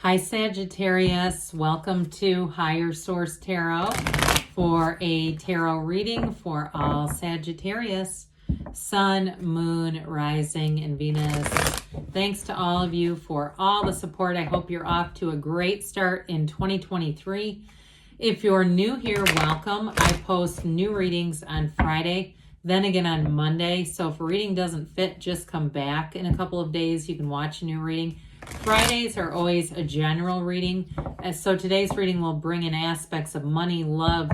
Hi Sagittarius, welcome to Higher Source Tarot for a tarot reading for all Sagittarius, Sun, Moon, Rising, and Venus. Thanks to all of you for all the support. I hope you're off to a great start in 2023. If you're new here, welcome. I post new readings on Friday, then again on Monday. So if a reading doesn't fit, just come back in a couple of days. You can watch a new reading. Fridays are always a general reading. So today's reading will bring in aspects of money, love,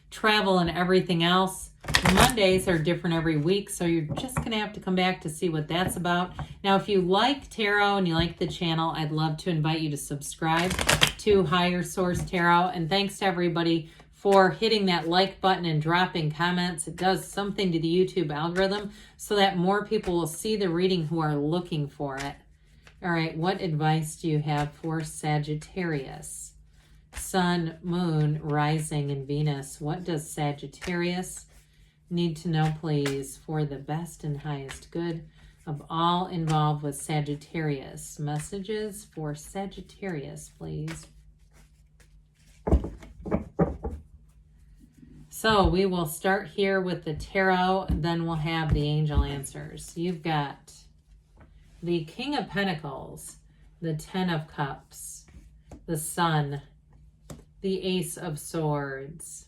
travel, and everything else. Mondays are different every week, so you're just going to have to come back to see what that's about. Now, if you like tarot and you like the channel, I'd love to invite you to subscribe to Higher Source Tarot. And thanks to everybody for hitting that like button and dropping comments. It does something to the YouTube algorithm so that more people will see the reading who are looking for it. All right, what advice do you have for Sagittarius? Sun, Moon, Rising, and Venus. What does Sagittarius need to know, please, for the best and highest good of all involved with Sagittarius? Messages for Sagittarius, please. So we will start here with the tarot, then we'll have the angel answers. You've got the King of Pentacles, the Ten of Cups, the Sun, the Ace of Swords,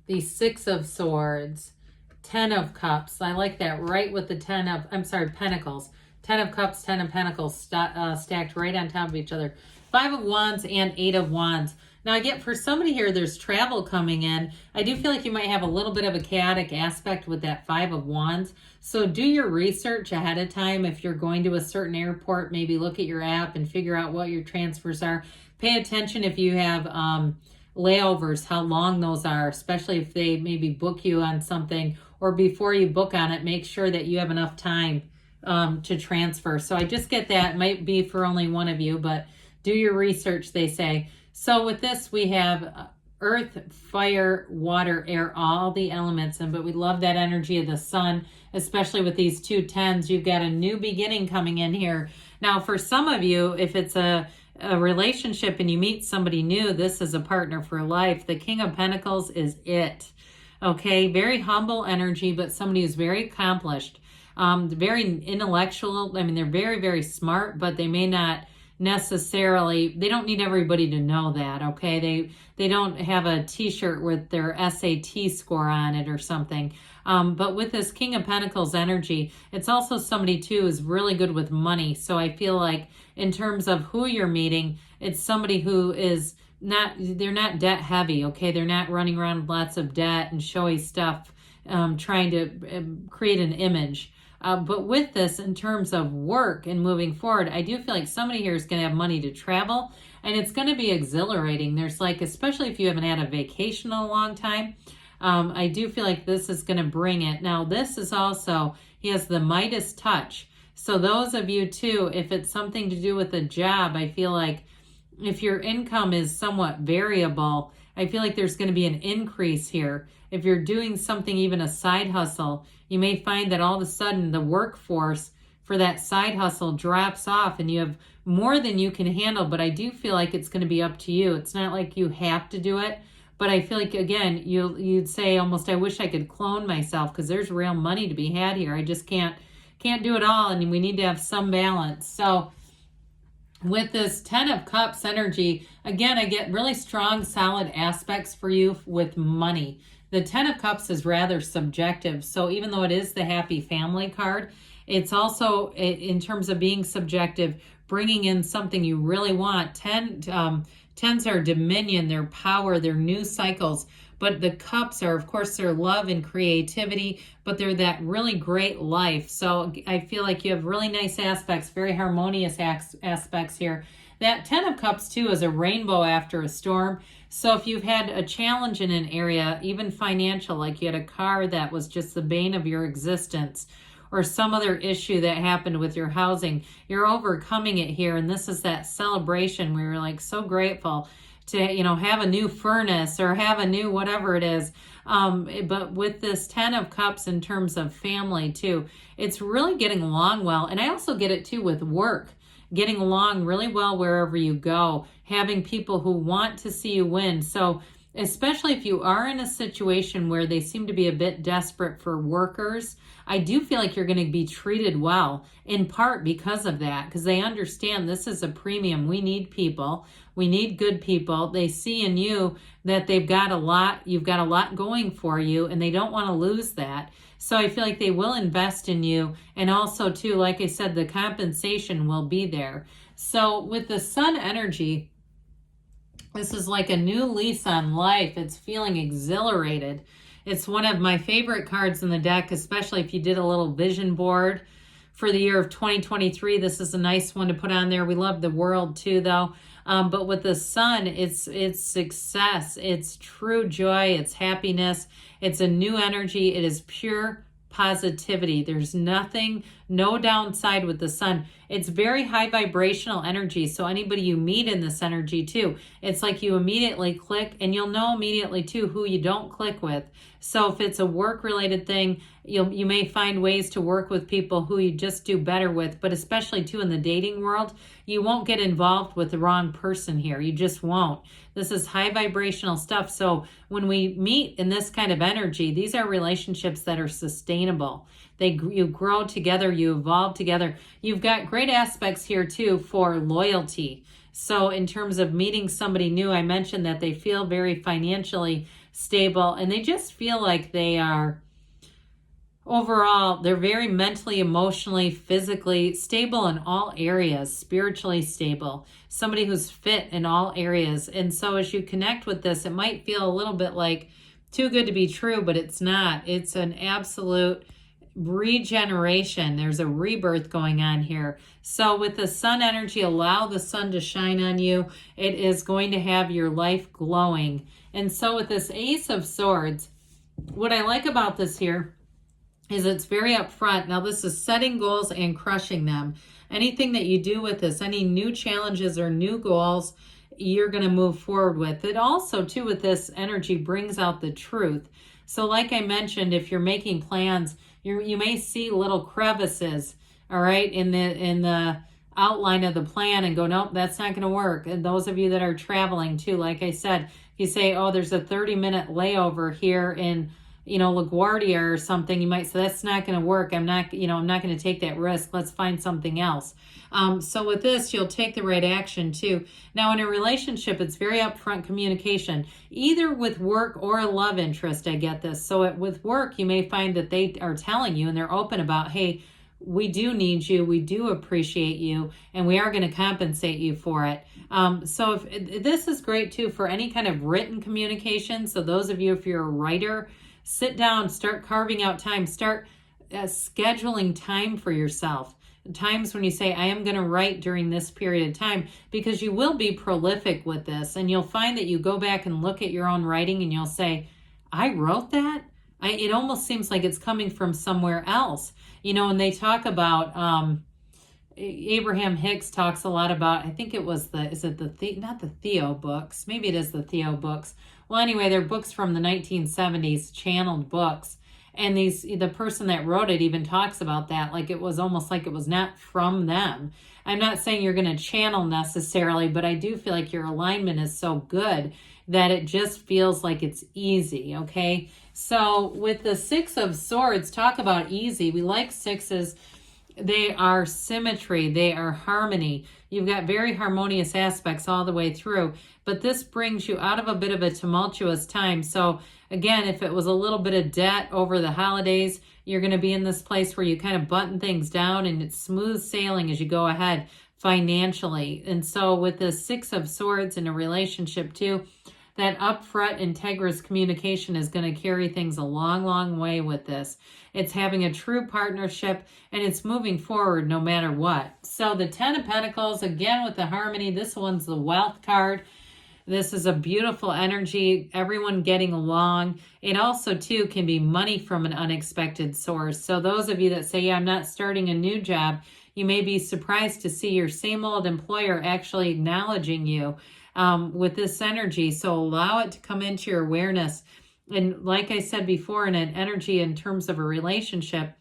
the Six of Swords, Ten of Cups. I like that, right with the Pentacles. Ten of Cups, Ten of Pentacles stacked right on top of each other. Five of Wands and Eight of Wands. Now, I get for somebody here, there's travel coming in. I do feel like you might have a little bit of a chaotic aspect with that Five of Wands. So do your research ahead of time. If you're going to a certain airport, maybe look at your app and figure out what your transfers are. Pay attention if you have layovers, how long those are, especially if they maybe book you on something, or before you book on it, make sure that you have enough time to transfer. So I just get that. It might be for only one of you, but do your research, they say. So with this, we have earth, fire, water, air, all the elements. But we love that energy of the sun, especially with these two tens. You've got a new beginning coming in here. Now, for some of you, if it's a relationship and you meet somebody new, this is a partner for life. The King of Pentacles is it. Okay, very humble energy, but somebody who's very accomplished, very intellectual. I mean, they're very, very smart, but they may not necessarily, they don't need everybody to know that, okay? They don't have a t-shirt with their SAT score on it or something. But with this King of Pentacles energy, it's also somebody too who's really good with money. So I feel like in terms of who you're meeting, it's somebody who is they're not debt heavy, okay? They're not running around with lots of debt and showy stuff, trying to create an image. But with this, in terms of work and moving forward, I do feel like somebody here is going to have money to travel, and it's going to be exhilarating. There's like, especially if you haven't had a vacation in a long time, I do feel like this is going to bring it. Now, this is also, he has the Midas touch. So those of you too, if it's something to do with a job, I feel like if your income is somewhat variable, I feel like there's going to be an increase here. If you're doing something, even a side hustle, you may find that all of a sudden the workforce for that side hustle drops off and you have more than you can handle. But I do feel like it's going to be up to you. It's not like you have to do it. But I feel like, again, you'd say almost, I wish I could clone myself, because there's real money to be had here. I just can't do it all, and we need to have some balance. So with this Ten of Cups energy, again, I get really strong, solid aspects for you with money. The Ten of Cups is rather subjective. So even though it is the happy family card, it's also, in terms of being subjective, bringing in something you really want. Tens are dominion, their power, their new cycles. But the cups are, of course, their love and creativity, but they're that really great life. So I feel like you have really nice aspects, very harmonious aspects here. That Ten of Cups, too, is a rainbow after a storm. So if you've had a challenge in an area, even financial, like you had a car that was just the bane of your existence, or some other issue that happened with your housing, you're overcoming it here. And this is that celebration where you're like so grateful to, you know, have a new furnace or have a new whatever it is. But with this 10 of Cups in terms of family too, it's really getting along well. And I also get it too with work, getting along really well wherever you go, having people who want to see you win. So especially if you are in a situation where they seem to be a bit desperate for workers, I do feel like you're going to be treated well, in part because of that, because they understand this is a premium. We need people. We need good people. They see in you that they've got a lot, you've got a lot going for you, and they don't want to lose that. So I feel like they will invest in you. And also too, like I said, the compensation will be there. So with the Sun energy, this is like a new lease on life. It's feeling exhilarated. It's one of my favorite cards in the deck, especially if you did a little vision board for the year of 2023. This is a nice one to put on there. We love the world too, though. But with the Sun, it's success. It's true joy. It's happiness. It's a new energy. It is pure positivity. There's nothing, no downside with the Sun. It's very high vibrational energy. So anybody you meet in this energy too, it's like you immediately click, and you'll know immediately too who you don't click with. So if it's a work related thing, you may find ways to work with people who you just do better with, but especially too in the dating world, you won't get involved with the wrong person here. You just won't. This is high vibrational stuff. So when we meet in this kind of energy, these are relationships that are sustainable. You grow together, you evolve together. You've got great aspects here too for loyalty. So in terms of meeting somebody new, I mentioned that they feel very financially stable, and they just feel like they are overall, they're very mentally, emotionally, physically stable in all areas, spiritually stable, somebody who's fit in all areas. And so as you connect with this, it might feel a little bit like too good to be true, but it's not. It's an absolute regeneration. There's a rebirth going on here. So with the Sun energy, allow the sun to shine on you. It is going to have your life glowing. And so with this Ace of Swords, what I like about this here is it's very upfront. Now this is setting goals and crushing them. Anything that you do with this, any new challenges or new goals, you're going to move forward with. It also too with this energy brings out the truth. So like I mentioned, if you're making plans, you may see little crevices, all right, in the outline of the plan and go, nope, that's not going to work. And those of you that are traveling too, like I said, if you say, oh, there's a 30-minute layover here in, LaGuardia or something, you might say, that's not going to work. I'm not going to take that risk. Let's find something else. So with this, you'll take the right action too. Now in a relationship, it's very upfront communication, either with work or a love interest. I get this. So with work, you may find that they are telling you and they're open about, hey, we do need you, we do appreciate you, and we are going to compensate you for it. So this is great too for any kind of written communication. So those of you, if you're a writer, sit down, start carving out time, start scheduling time for yourself. Times when you say, I am going to write during this period of time, because you will be prolific with this. And you'll find that you go back and look at your own writing and you'll say, I wrote that? It almost seems like it's coming from somewhere else. And they talk about, Abraham Hicks talks a lot about, I think it was not the Theo books. Maybe it is the Theo books. Well, anyway, they're books from the 1970s, channeled books. And the person that wrote it even talks about that, like it was almost like it was not from them. I'm not saying you're going to channel necessarily, but I do feel like your alignment is so good that it just feels like it's easy, okay? So with the Six of Swords, talk about easy. We like sixes. They are symmetry. They are harmony. You've got very harmonious aspects all the way through, but this brings you out of a bit of a tumultuous time. So again, if it was a little bit of debt over the holidays, you're going to be in this place where you kind of button things down and it's smooth sailing as you go ahead financially. And so with the Six of Swords in a relationship too, that upfront integrous communication is going to carry things a long, long way with this. It's having a true partnership and it's moving forward no matter what. So the Ten of Pentacles, again with the harmony, this one's the Wealth card. This is a beautiful energy, everyone getting along. It also too can be money from an unexpected source. So those of you that say, yeah, I'm not starting a new job, you may be surprised to see your same old employer actually acknowledging you. with this energy. So allow it to come into your awareness. And like I said before, in an energy in terms of a relationship,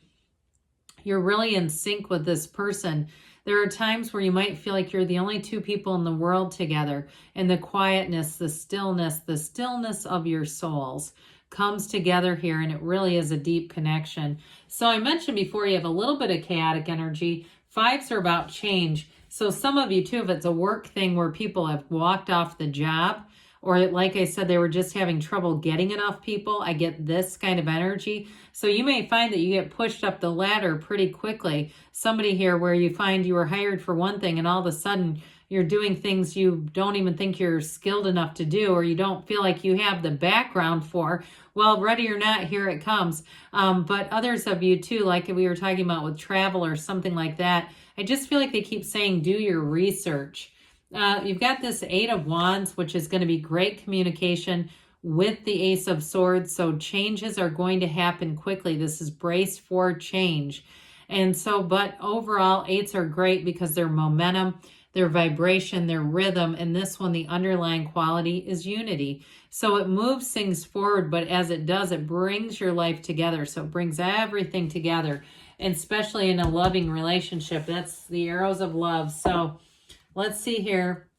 you're really in sync with this person. There are times where you might feel like you're the only two people in the world together, and the quietness, the stillness of your souls comes together here, and it really is a deep connection. So I mentioned before, you have a little bit of chaotic energy. Fives are about change. So some of you too, if it's a work thing where people have walked off the job, or like I said, they were just having trouble getting enough people, I get this kind of energy. So you may find that you get pushed up the ladder pretty quickly. Somebody here where you find you were hired for one thing and all of a sudden you're doing things you don't even think you're skilled enough to do, or you don't feel like you have the background for. Well, ready or not, here it comes. But others of you too, like we were talking about with travel or something like that, I just feel like they keep saying, do your research. You've got this Eight of Wands, which is going to be great communication with the Ace of Swords. So changes are going to happen quickly. This is brace for change. And so, but overall, eights are great because their momentum, their vibration, their rhythm, and this one, the underlying quality is unity. So it moves things forward, but as it does, it brings your life together. So it brings everything together, and especially in a loving relationship. That's the arrows of love. So let's see here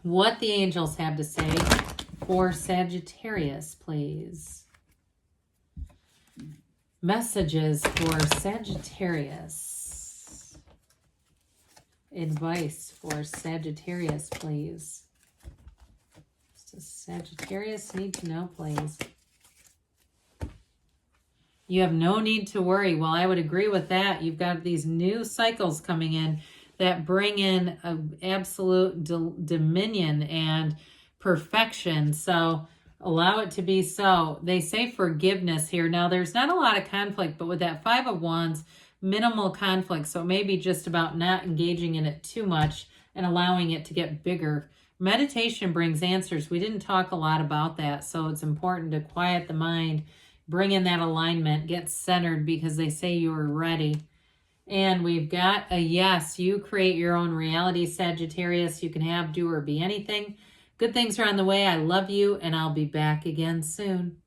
what the angels have to say for Sagittarius, please. Messages for Sagittarius. Advice for Sagittarius, please. Does Sagittarius need to know, please? You have no need to worry. Well, I would agree with that. You've got these new cycles coming in that bring in an absolute dominion and perfection. So allow it to be so. They say forgiveness here. Now, there's not a lot of conflict, but with that Five of Wands, minimal conflict. So it may be just about not engaging in it too much and allowing it to get bigger. Meditation brings answers. We didn't talk a lot about that. So it's important to quiet the mind, bring in that alignment, get centered, because they say you are ready. And we've got a yes. You create your own reality, Sagittarius. You can have, do, or be anything. Good things are on the way. I love you, and I'll be back again soon.